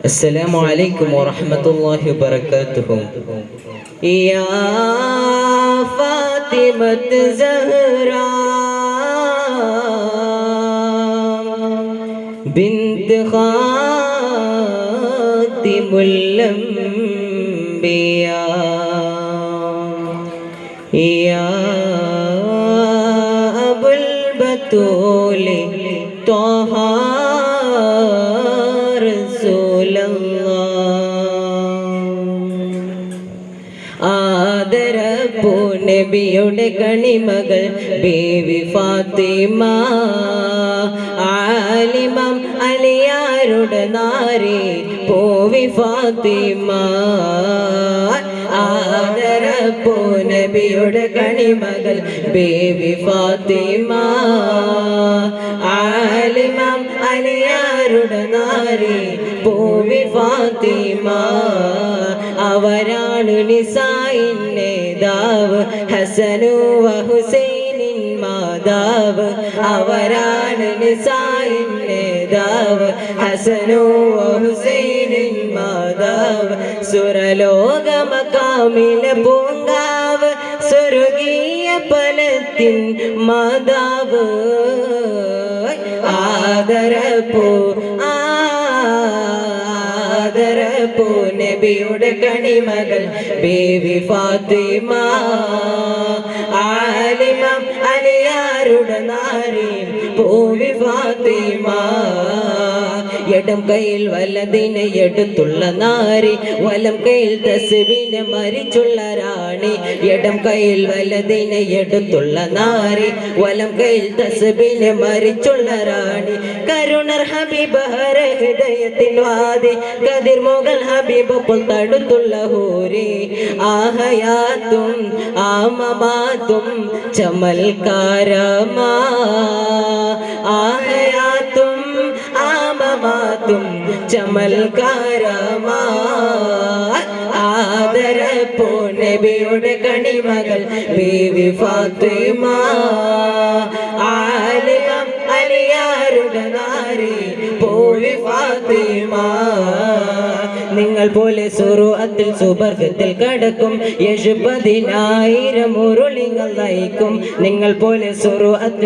السلام عليكم ورحمة الله وبركاته. يا فاطمة زهراء بنت خاتم الأنبياء يا أبو البتول طه ആദരപ്പൂ നബിയുടെ കണിമകൾ ബീവി ഫാത്തിമ ആലിമം അലിയാരുടെ നാരി പൂവി ഫാത്തിമ ആദരപ്പൂ നബിയുടെ കണിമകൾ ബീവി ഫാത്തിമ ആലിമം അലിയാരുടെ നാരി പൂവി ഫാത്തിമ അവരാണ് നിസായിൻ നേതാവ് ഹസനു വ ഹുസൈനിൻ മാതാവ് അവരാണ് നിസായിൻ നേതാവ് ഹസനു വ ഹുസൈനിൻ മാതാവ് സുരലോക മഖാമിലെ പൂങ്കാവ് സ്വർഗീയ ഫലത്തിൻ മാതാവ് ആദരപ്പൂ നബിയുടെ കണിമകൾ ബീവി ഫാത്തിമ ആലിമം അലിയാരുടെ നാരി പൂവി ഫാത്തിമ ഇടം കയ്യിൽ വലതിനെ എടുത്തുള്ള നാരി വലം കയ്യിൽ തസ്ബീനെ മരിച്ചുള്ള റാണി ഇടം കയ്യിൽ വലതിനെ എടുത്തുള്ള നാരി വലം കയ്യിൽ തസ്ബീനെ മരിച്ചുള്ള റാണി കരുണർ ഹബീബ് ഹൃദയത്തിൻ വാദി കതിർ മുഗൾ ഹബീബ് പുൽത്തടുത്തുള്ള ഹൂരി ആഹയാത്തും ആമമാത്തും ചമൽക്കാരമാ ആഹയാത്തും ആമമാത്തും ചമൽക്കാരമാ ആദരപ്പൂ നബിയുടെ കണിമകൾ ബീവി ഫാത്തിമ ആലിമം അലിയാരുടെ നാരി പൂവി ഫാത്തിമ നിങ്ങൾ പോലെ സുറുഅത്തിൽ സുബർഗത്തിൽ കടക്കും 70,000 ഉരുളികൾ നയിക്കും നിങ്ങൾ പോലെ സുറുഅത്തിൽ